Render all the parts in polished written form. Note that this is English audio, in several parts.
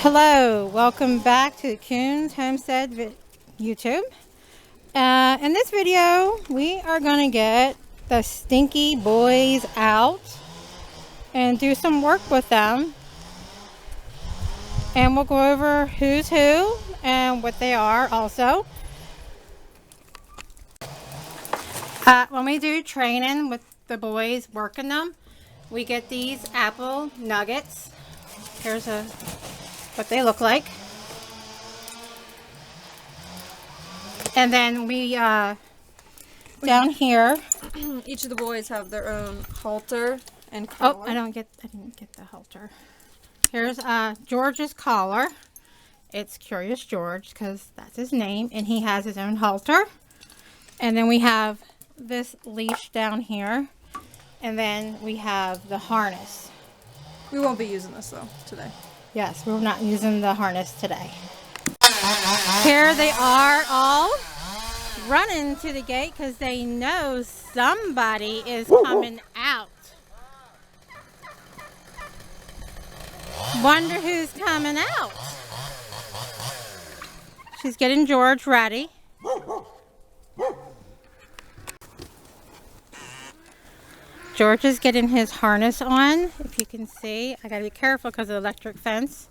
Hello, welcome back to Coon's Homestead YouTube. In this video, we are going to get the stinky boys out and do some work with them. And we'll go over who's who and what they are also. When we do training with the boys, working them, we get these apple nuggets. Here's what they look like. And then we, down here. Each of the boys have their own halter and collar. Oh, I didn't get the halter. Here's George's collar. It's Curious George because that's his name, and he has his own halter. And then we have this leash down here, and then we have the harness. We won't be using this though today. Yes, we're not using the harness today. Here they are all running to the gate because they know somebody is coming out. Wonder who's coming out. She's getting George ready. George is getting his harness on, if you can see. I gotta be careful because of the electric fence.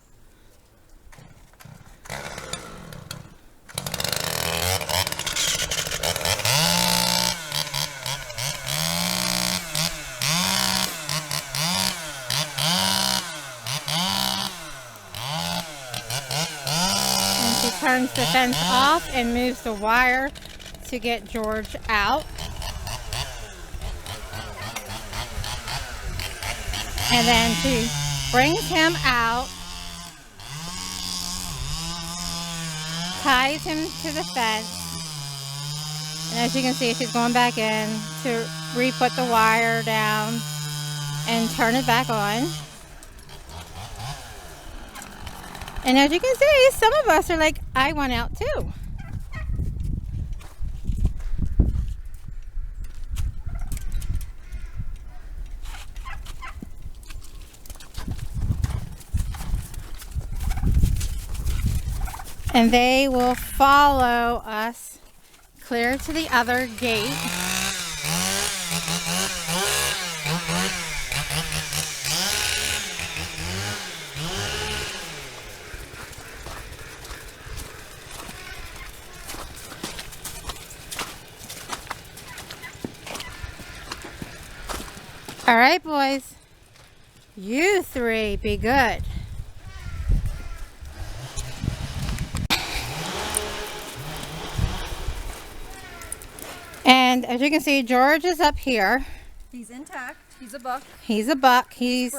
And she turns the fence off and moves the wire to get George out. And then she brings him out, ties him to the fence, and as you can see, she's going back in to re-put the wire down and turn it back on. And as you can see, some of us are like, I want out too. And they will follow us clear to the other gate. All right, boys. You three be good. And as you can see, George is up here. He's intact. He's a buck. He's a buck. He's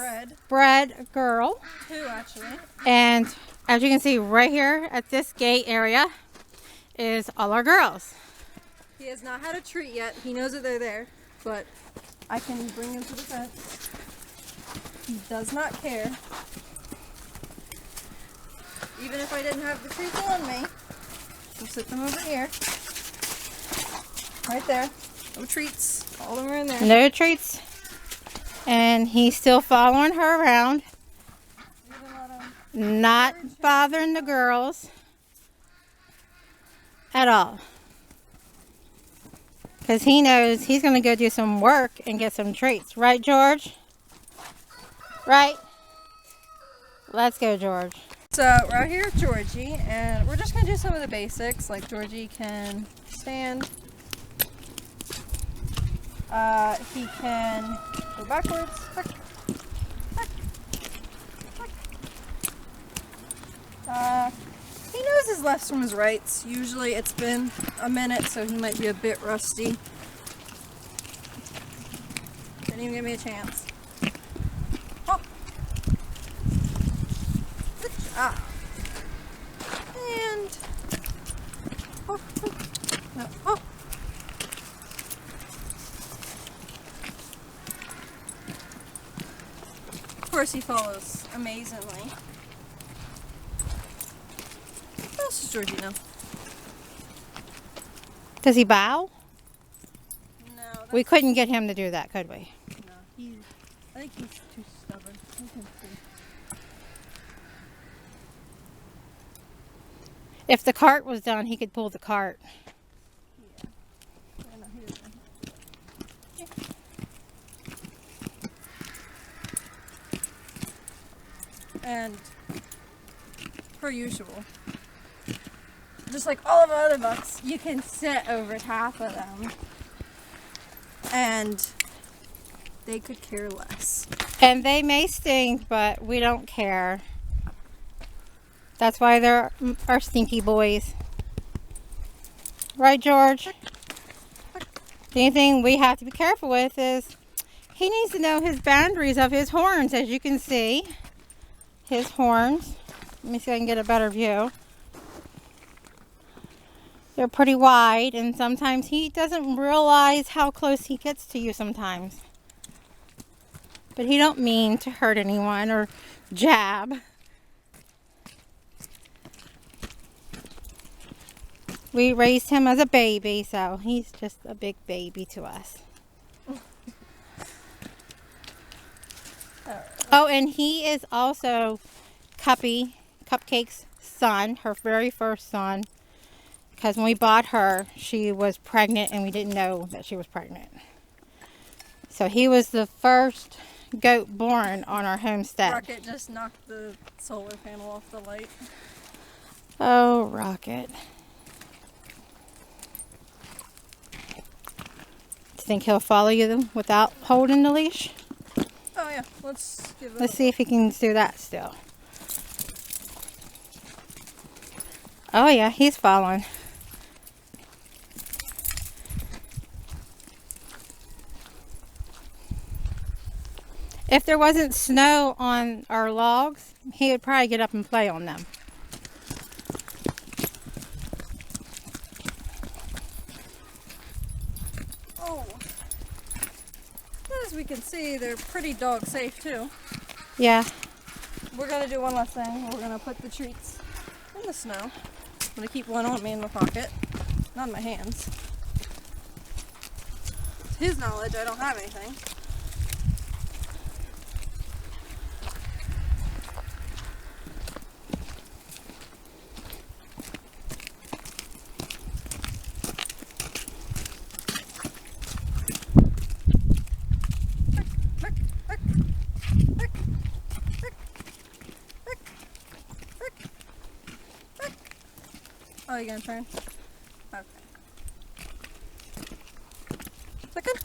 bred girl. Two, actually. And as you can see right here at this gate area is all our girls. He has not had a treat yet. He knows that they're there, but I can bring him to the fence. He does not care. Even if I didn't have the treats on me, we'll sit them over here. Right there. No treats. All of them are in there. No treats. And he's still following her around. Not bothering the girls at all. Because he knows he's going to go do some work and get some treats. Right, George? Right? Let's go, George. So we're out here with Georgie, and we're just going to do some of the basics. Like Georgie can stand. He can go backwards. Back, back, back. He knows his lefts from his rights. Usually it's been a minute, so he might be a bit rusty. Didn't even give me a chance. Oh. Good job. And oh, oh. No. Oh. Of course he follows amazingly. What else does Georgie know? Does he bow? No. We couldn't get him to do that, could we? No. I think he's too stubborn. You can see. If the cart was done, he could pull the cart. Yeah, no, he doesn't. And per usual, just like all of our other bucks, you can sit over half of them and they could care less. And they may stink, but we don't care. That's why they're our stinky boys. Right, George? The only thing we have to be careful with is he needs to know his boundaries of his horns. As you can see, his horns. Let me see if I can get a better view. They're pretty wide, and sometimes he doesn't realize how close he gets to you sometimes. But he don't mean to hurt anyone or jab. We raised him as a baby, so he's just a big baby to us. Oh, and he is also Cupcake's son, her very first son. Because when we bought her, she was pregnant and we didn't know that she was pregnant. So he was the first goat born on our homestead. Rocket just knocked the solar panel off the light. Oh, Rocket. Think he'll follow you without holding the leash? Oh yeah, let's give it. Let's see if he can do that still. Oh yeah, he's following. If there wasn't snow on our logs, he would probably get up and play on them. As we can see, they're pretty dog safe too. Yeah. We're gonna do one last thing. We're gonna put the treats in the snow. I'm gonna keep one on me in my pocket, not in my hands. To his knowledge, I don't have anything. Oh, you gonna turn? Okay. Is that good?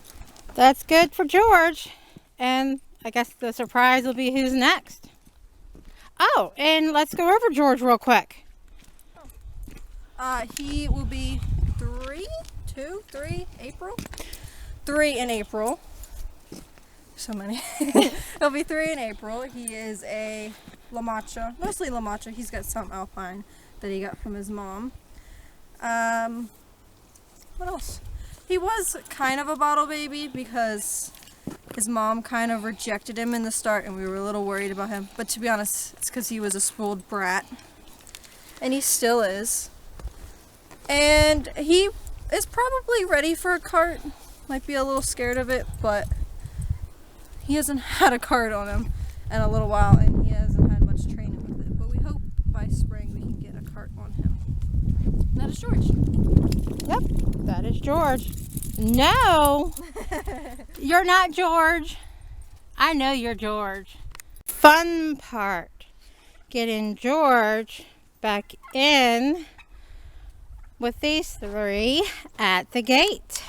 That's good for George. And I guess the surprise will be who's next. Oh, and let's go over George real quick. He will be 3 April? 3 in April. So many. He'll be 3 in April. He is a La Mancha, mostly La Mancha. He's got some Alpine that he got from his mom. What else? He was kind of a bottle baby because his mom kind of rejected him in the start and we were a little worried about him. But to be honest, it's because he was a spoiled brat. And he still is. And he is probably ready for a cart. Might be a little scared of it, but he hasn't had a cart on him in a little while and he hasn't had much training with it. But we hope by spring we can get a cart on him. That is George. Yep, that is George. No, you're not George. I know you're George. Fun part, getting George back in with these three at the gate.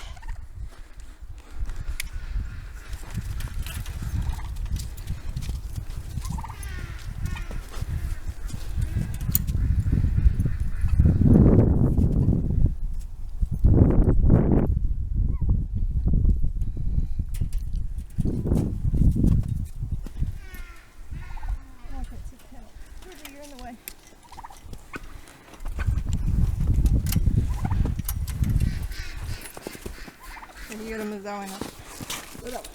You're in the way. And you gotta move that way now. Go that way.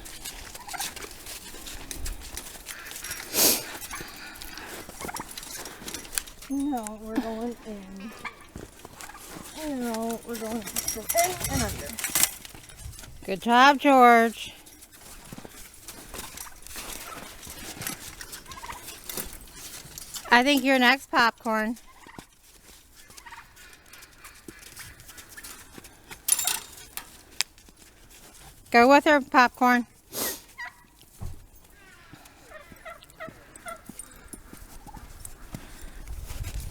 No, we're going in. No, we're going in and under. Good job, George. I think you're next, Popcorn. Go with her, Popcorn.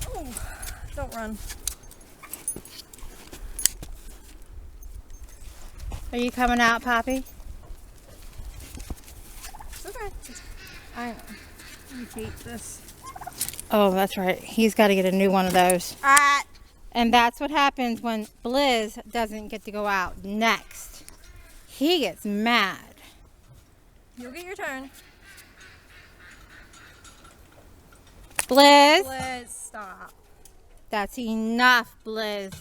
Oh, don't run. Are you coming out, Poppy? It's okay. I hate this. Oh, that's right. He's got to get a new one of those. Ah! And that's what happens when Blizz doesn't get to go out next. He gets mad. You'll get your turn. Blizz. Blizz, stop. That's enough, Blizz.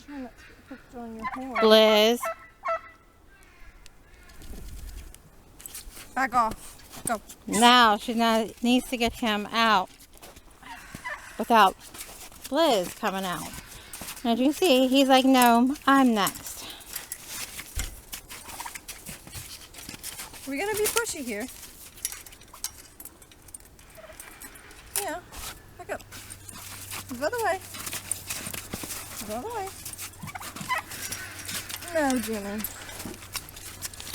Try not to put it on your horn. Blizz. Back off. Go. Now she needs to get him out without Blizz coming out. And as you can see, he's like, no, I'm next. We're gonna be pushy here. Yeah. Back up. The other way. The other way. No, Jimmy.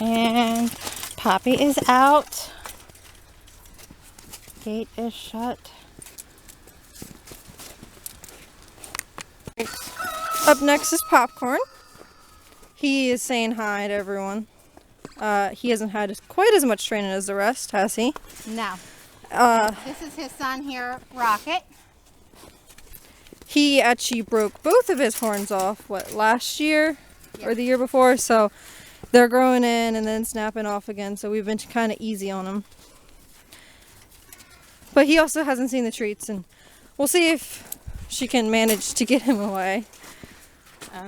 And Poppy is out. Gate is shut. Up next is Popcorn. He is saying hi to everyone. He hasn't had quite as much training as the rest, has he? No. This is his son here, Rocket. He actually broke both of his horns off, last year or the year before, so they're growing in and then snapping off again, so we've been kind of easy on him. But he also hasn't seen the treats, and we'll see if she can manage to get him away.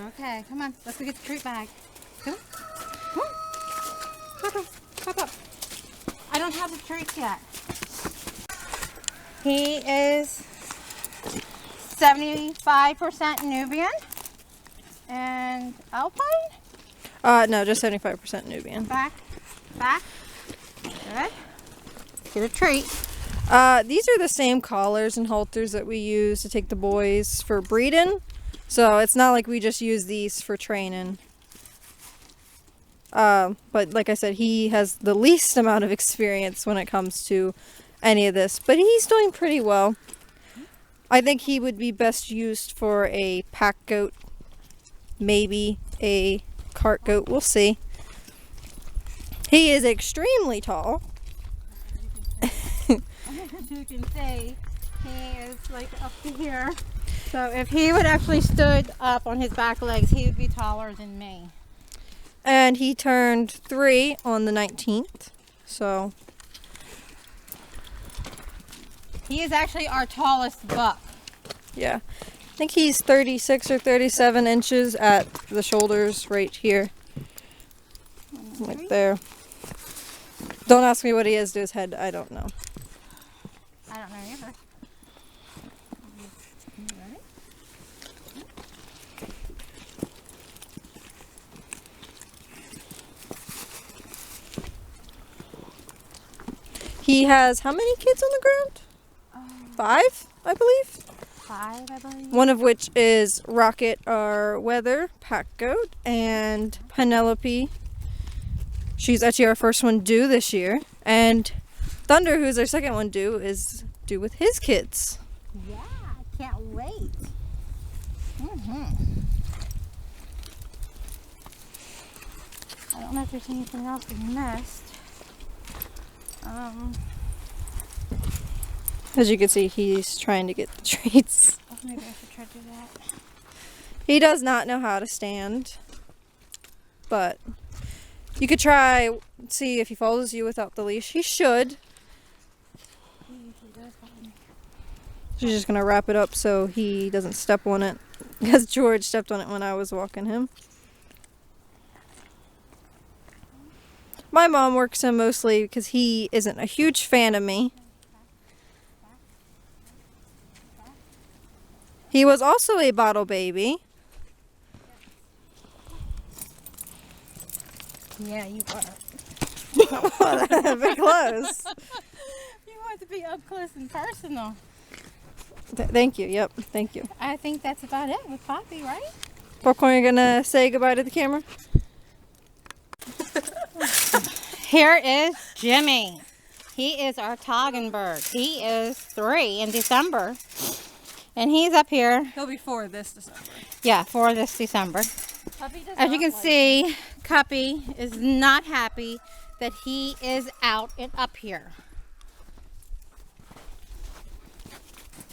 Okay, come on. Let's go get the treat bag. Come on. Come on. Pop up. I don't have the treats yet. He is 75% Nubian and Alpine. No, just 75% Nubian. Back. Good. Get a treat. These are the same collars and halters that we use to take the boys for breeding. So it's not like we just use these for training. But like I said, he has the least amount of experience when it comes to any of this. But he's doing pretty well. I think he would be best used for a pack goat. Maybe a cart goat. We'll see. He is extremely tall. As you can see, he is like up to here. So if he would actually stood up on his back legs, he would be taller than me. And he turned 3 on the 19th. So he is actually our tallest buck. yeah. I think he's 36 or 37 inches at the shoulders right here. Right there. Don't ask me what he is to his head. I don't know. I don't know either. You ready? He has how many kids on the ground? 5, I believe. 5, I believe. One of which is Rocket, our weather pack goat, and Penelope. She's actually our first one due this year. And Thunder, who's our second one due, is due with his kids. Yeah, I can't wait. I don't know if there's anything else we missed. As you can see, he's trying to get the treats. Oh, maybe I should try to do that. He does not know how to stand, but you could try, see if he follows you without the leash. He should. She's just going to wrap it up so he doesn't step on it, because George stepped on it when I was walking him. My mom works him mostly because he isn't a huge fan of me. He was also a bottle baby. Yeah, you are. Very close. You want to be up close and personal. Thank you. Yep. Thank you. I think that's about it with Poppy, right? Popcorn, you're going to say goodbye to the camera? Here is Jimmy. He is our Toggenberg. He is 3 in December. And he's up here. He'll be 4 this December. Yeah, for this December. As you can see, Cuppy is not happy that he is out and up here.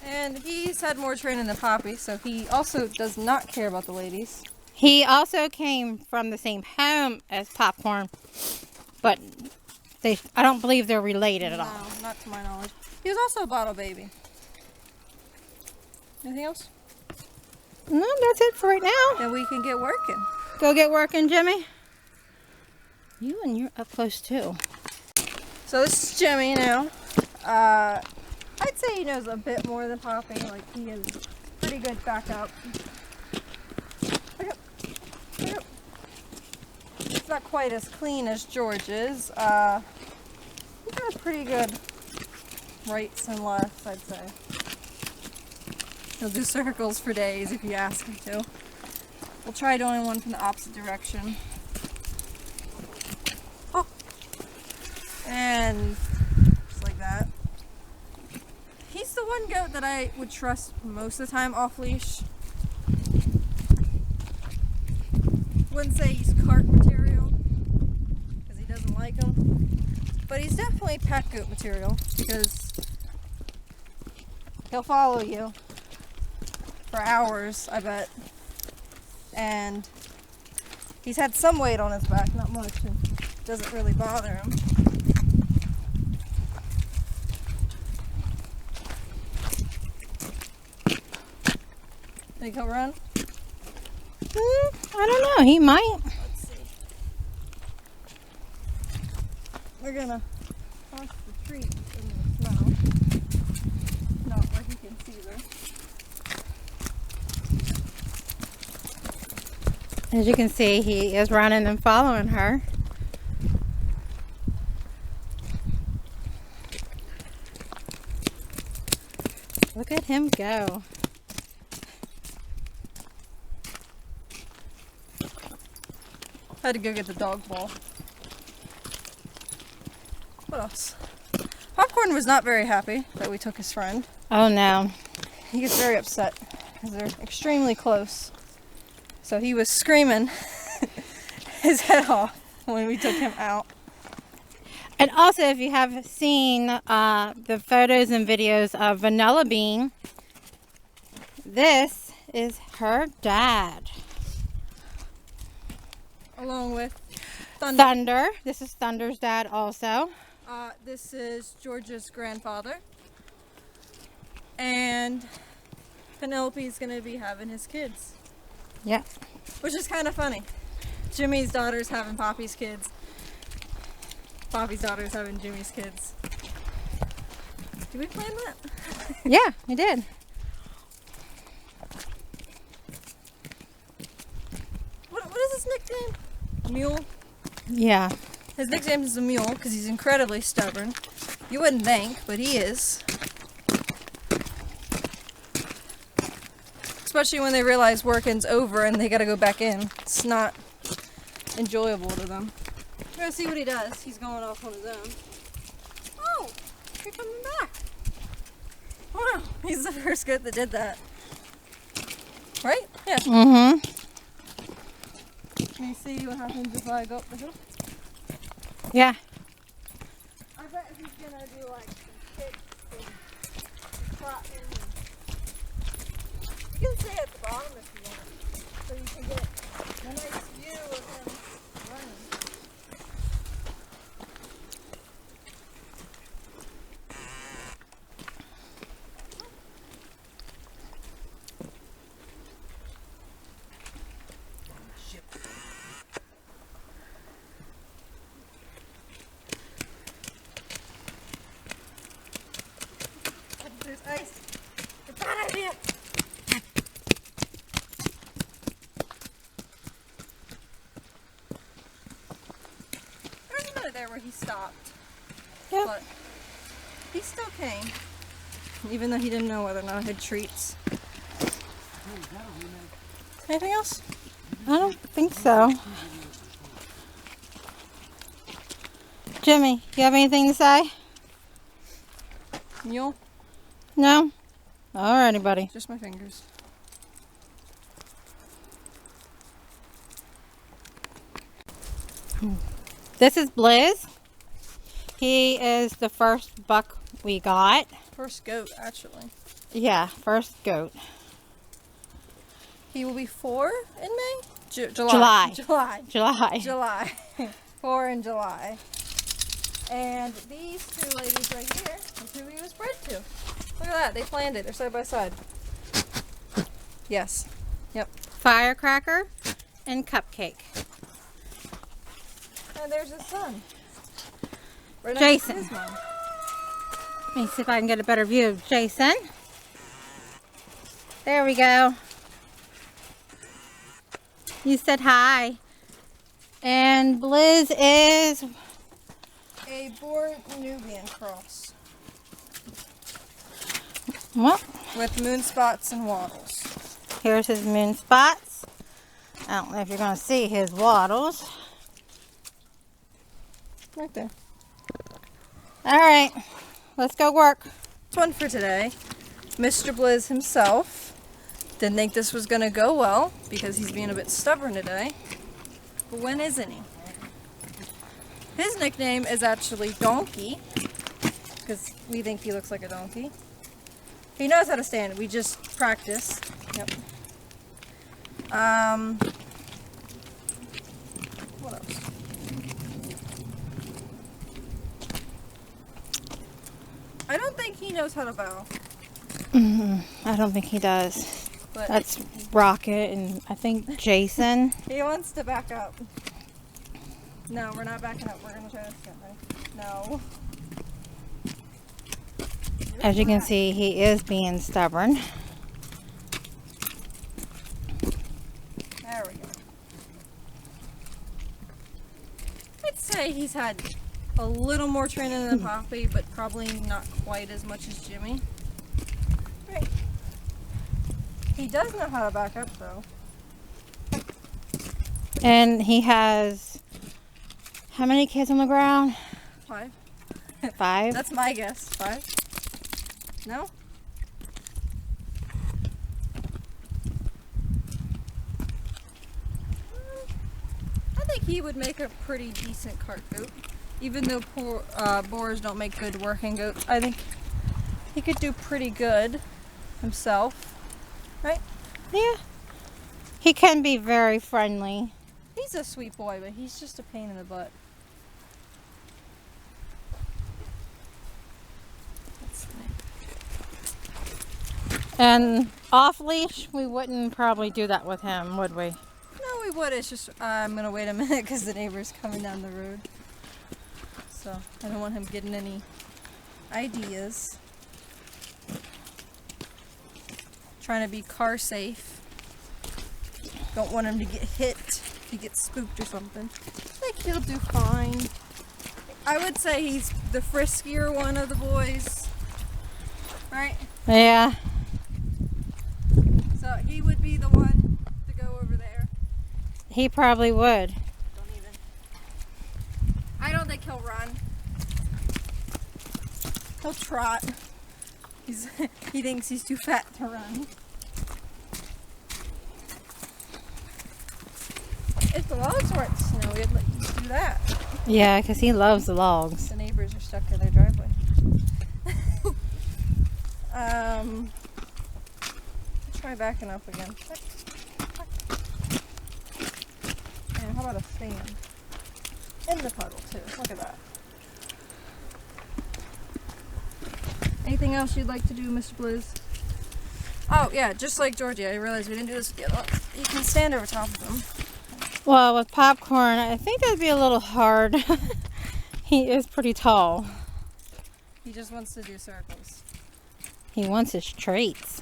And he's had more training than Poppy, so he also does not care about the ladies. He also came from the same home as Popcorn, but I don't believe they're related at all. No, not to my knowledge. He was also a bottle baby. Anything else? No, that's it for right now. Then we can get working. Go get working, Jimmy. You're up close too. So this is Jimmy now. I'd say he knows a bit more than Poppy. Like, he is pretty good backup. Look up. Look up. It's not quite as clean as George is. He's got pretty good rights and lefts, I'd say. He'll do circles for days if you ask him to. We'll try doing one from the opposite direction. Oh! And just like that. He's the one goat that I would trust most of the time off leash. Wouldn't say he's cart material because he doesn't like them, but he's definitely pet goat material because he'll follow you for hours, I bet. And he's had some weight on his back, not much, and it doesn't really bother him. Think he'll run? I don't know. He might. Let's see. We're gonna toss the treat in the snow. Not where he can see them. As you can see, he is running and following her. Look at him go. Had to go get the dog ball. What else? Popcorn was not very happy that we took his friend. Oh no. He gets very upset because they're extremely close. So he was screaming his head off when we took him out. And also, if you have seen the photos and videos of Vanilla Bean, this is her dad. Along with Thunder. Thunder. This is Thunder's dad also. This is George's grandfather. And Penelope's going to be having his kids. Yep. Which is kind of funny. Jimmy's daughter's having Poppy's kids. Poppy's daughter's having Jimmy's kids. Did we plan that? Yeah, we did. What is his nickname? Mule? Yeah. His nickname is the Mule because he's incredibly stubborn. You wouldn't think, but he is. Especially when they realize working's over and they gotta go back in. It's not enjoyable to them. We're gonna see what he does. He's going off on his own. Oh, you're coming back. Wow, he's the first goat that did that. Right? Yeah. Mm-hmm. Can you see what happens if I go up the hill? Yeah. I bet he's gonna do like some kicks and trotting. You can stay at the bottom if you want, so you can get a nice view of him running. There's ice. It's a bad idea. There's another there where he stopped. Yep. But he still came. Even though he didn't know whether or not I had treats. Anything else? I don't think so. Jimmy, you have anything to say? Mule? No? Alrighty, buddy. Just my fingers. This is Blizz. He is the first buck we got. First goat, actually. Yeah, first goat. He will be 4 in May? July. July. 4 in July. And these two ladies right here is who he was bred to. Look at that. They planned it. They're side by side. Yes. Yep. Firecracker and Cupcake. And there's his son. Right Jason. next to his mom. Let me see if I can get a better view of Jason. There we go. You said hi. And Blizz is... A Boer Nubian cross. Well, With moon spots and wattles. here's his moon spots. I don't know if you're going to see his wattles. Right there. All right, let's go work. That's one for today. Mr. Blizz himself didn't think this was going to go well because he's being a bit stubborn today. But when isn't he? His nickname is actually Donkey because we think he looks like a donkey. He knows how to stand. We just practice. Yep. What else? I don't think he knows how to bow. I don't think he does. But That's Rocket and I think Jason. he wants to back up. No, we're not backing up. We're going to try this again, right? No. As you can see, he is being stubborn. There we go. I'd say he's had a little more training than Poppy, but probably not quite as much as Jimmy. Right. He does know how to back up, though. And he has how many kids on the ground? 5. 5? That's my guess. 5? No? I think he would make a pretty decent cart goat. Even though boars don't make good working goats, I think he could do pretty good himself. Right? Yeah. He can be very friendly. He's a sweet boy, but he's just a pain in the butt. That's funny. And off leash, we wouldn't probably do that with him, would we? No, we would. It's just I'm going to wait a minute because the neighbor's coming down the road. So I don't want him getting any ideas. Trying to be car safe. Don't want him to get hit if he gets spooked or something. I think he'll do fine. I would say he's the friskier one of the boys. Right? Yeah. So he would be the one to go over there. He probably would. Don't even. I don't think he'll run. He'll trot. He thinks he's too fat to run. If the logs weren't snowy, I'd let you do that. Yeah, because he loves the logs. The neighbors are stuck in their driveway. Try backing up again. And how about a stand? In the puddle too. Look at that. Anything else you'd like to do, Mr. Blizz? Oh yeah, just like Georgie, I realized we didn't do this yet. You can stand over top of them. Well, with Popcorn, I think that'd be a little hard. He is pretty tall. He just wants to do circles. He wants his treats.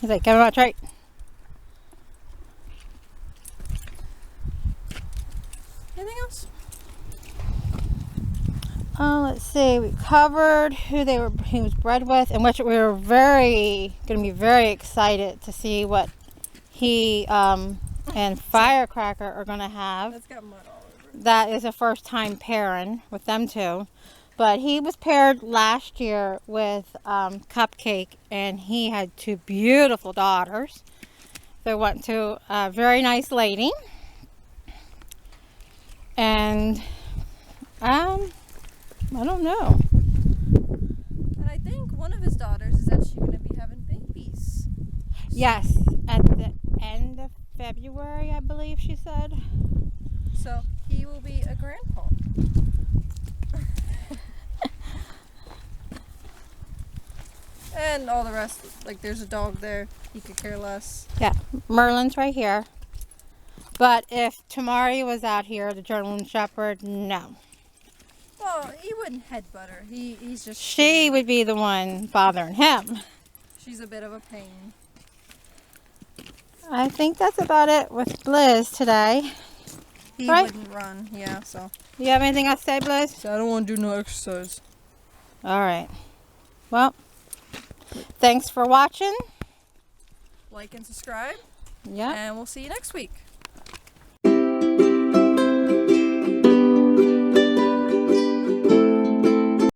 He's like, give me my treat. Anything else? Let's see. We covered who he was bred with, and which we were going to be very excited to see what he and Firecracker are going to have. That's got mud all over that is a first time pairing with them two. But he was paired last year with Cupcake, and he had two beautiful daughters. They went to a very nice lady. And I don't know. And I think one of his daughters is actually going to be having babies. Yes, at the end of February, I believe she said. So he will be a grandpa. And all the rest, like there's a dog there, he could care less. Yeah, Merlin's right here. But if Tamari was out here, the German Shepherd, no. Well, he wouldn't headbutt her. He's just... She would be the one bothering him. She's a bit of a pain. I think that's about it with Blizz today. He right? wouldn't run, yeah, so. You have anything else to say, Blizz? So I don't want to do no exercise. All right. Well, thanks for watching. Like and subscribe. Yeah. And we'll see you next week.